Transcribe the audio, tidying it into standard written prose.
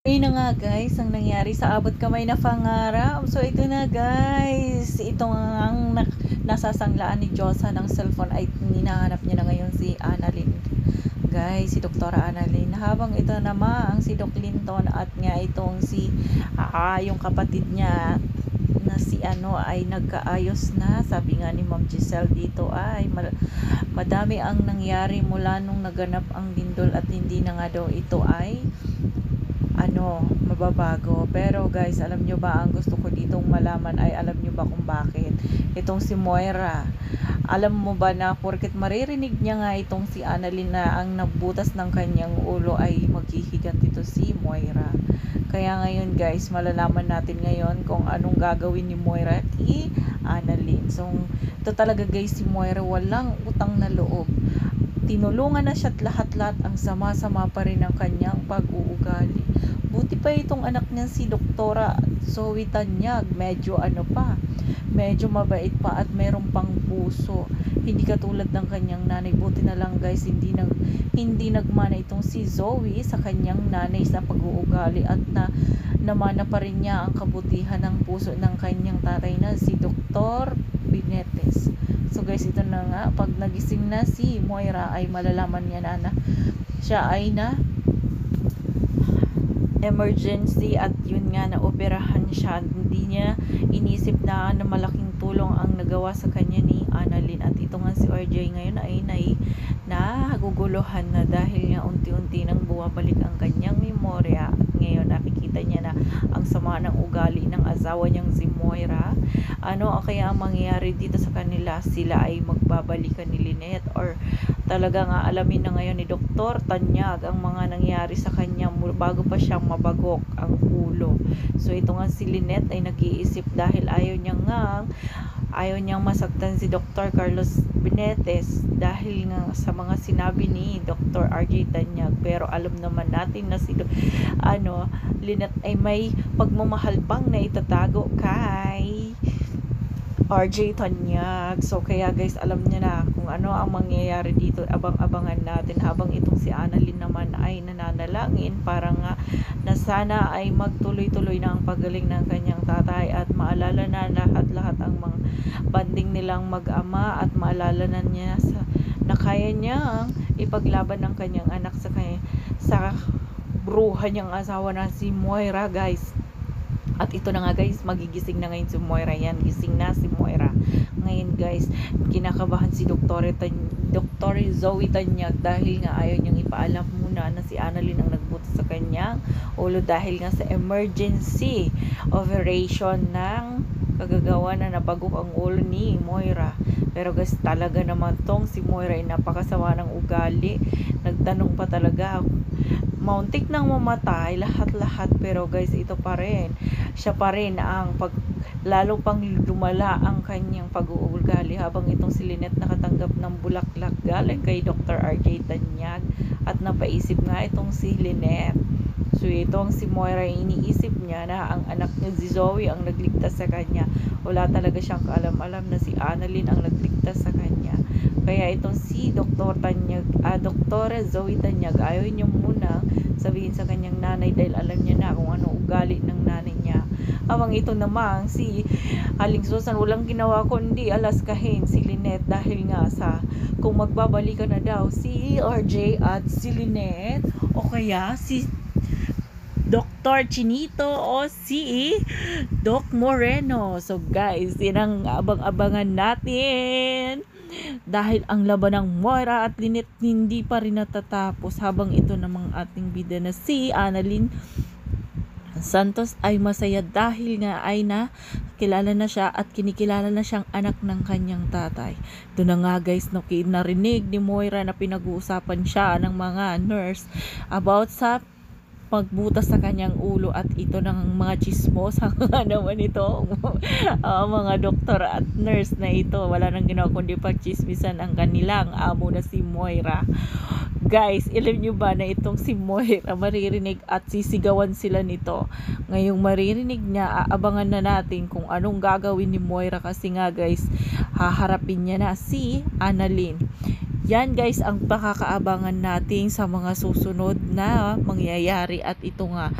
Ayun na nga guys, ang nangyari sa abot kamay na pangarap. So ito na guys, ito nga ang nasasanglaan ni Josa ng cellphone ay hinahanap niya na ngayon si Annalyn. Guys, si Doktora Annalyn. Habang ito naman si Doc Linton at nga itong si yung kapatid niya na si ay nagkaayos na. Sabi nga ni Ma'am Giselle dito ay madami ang nangyari mula nung naganap ang lindol at hindi na nga daw ito ay mababago. Pero guys, alam nyo ba, ang gusto ko ditong malaman ay alam nyo ba kung bakit itong si Moira, alam mo ba na porket maririnig niya nga itong si Annalyn na ang nabutas ng kanyang ulo ay maghihiganti ito si Moira. Kaya ngayon guys, malalaman natin ngayon kung anong gagawin ni Moira kay Annalyn. So ito talaga guys, si Moira walang utang na loob. Tinulungan na siya at lahat-lahat, ang sama-sama pa rin ang kanyang pag-uugali. Buti pa itong anak niya si Doktora Zoe Tanyag, medyo medyo mabait pa at meron pang puso. Hindi katulad ng kanyang nanay. Buti na lang guys, hindi nagmana itong si Zoe sa kanyang nanay sa pag-uugali at namana pa rin niya ang kabutihan ng puso ng kanyang tatay na si Dr. Binetes. So guys, ito na nga, pag nagising na si Moira ay malalaman niya na siya ay na emergency at yun nga, na operahan siya. Hindi niya inisip na malaking tulong ang nagawa sa kanya ni Annalyn. At ito nga si RJ ngayon ay naguguluhan na dahil nga unti-unti nang bumabalik ang kanyang memorya. At ngayon nakikita niya na ang sama ng ugali ng asawa niyang si Moira. Kaya ang mangyayari dito sa kanila, sila ay magbabalikan ni Lynette or talaga nga alamin na ngayon ni Dr. Tanyag ang mga nangyari sa kanya bago pa siyang mabagok ang ulo. So ito nga si Lynette ay nag-iisip dahil ayaw niyang masaktan si Dr. Carlos Binetes dahil nga sa mga sinabi ni Dr. RJ Tanyag. Pero alam naman natin na si Lynette ay may pagmamahal pang na itatago kay RJ Tanyag. So kaya guys, alam niya na kung ano ang mangyayari dito. Abang-abangan natin habang itong si Annalyn naman ay nananalangin para nga na sana ay magtuloy-tuloy na ang pagaling ng kanyang tatay at maalala na lahat-lahat ang mga banding nilang mag-ama at maalala na niya na kaya niyang ipaglaban ng kanyang anak sa bruha niyang asawa na si Moira guys. At ito na nga guys, magigising na ngayon si Moira. Yan, gising na si Moira. Ngayon guys, kinakabahan si Dr. Zoe Tanyag dahil nga ayaw niyang ipaalam muna na si Annalyn ang nagbutas sa kanyang ulo dahil nga sa emergency operation ng kagagawa na nabagok ang ulo ni Moira. Pero guys, talaga naman tong si Moira ay napakasama ng ugali. Nagtanong pa talaga, mauntik nang mamatay lahat-lahat, pero guys, siya pa rin ang lalo pang lumala ang kanyang pag-uugali habang itong si Lynette nakatanggap ng bulaklak galing kay Dr. RJ Tanyag at napaisip nga itong si Lynette. So itong si Moira, iniisip niya na ang anak niya si Zoe ang nagligtas sa kanya. Wala talaga siyang kaalam-alam na si Annalyn ang nagligtas sa kanya. Kaya itong si Dr. Zoe Tanyag, ayaw niya muna sabihin sa kanyang nanay dahil alam niya na kung ano ugali ng nanay niya. Habang ito namang si Aling Susan, walang ginawa kundi alaskahin si Lynette dahil nga kung magbabalikan na daw si RJ at si Lynette o kaya si Dr. Chinito o si Doc Moreno. So guys, yan ang abang-abangan natin. Dahil ang laban ng Moira at Lynette hindi pa rin natatapos habang ito namang ating bida na si Annalyn Santos ay masaya dahil nga ay kilala na siya at kinikilala na siyang anak ng kanyang tatay. Doon na nga guys, narinig ni Moira na pinag-uusapan siya ng mga nurse about sa pagbutas sa kanyang ulo at ito ng mga chismos naman ito mga doktor at nurse na ito wala nang ginawa kundi pagchismisan ang kanilang amo na si Moira. Guys, alam nyo ba na itong si Moira maririnig at sisigawan sila nito. Ngayong maririnig niya, aabangan na natin kung anong gagawin ni Moira kasi nga guys, haharapin niya na si Annalyn. Yan guys ang pakakaabangan natin sa mga susunod na mangyayari at ito nga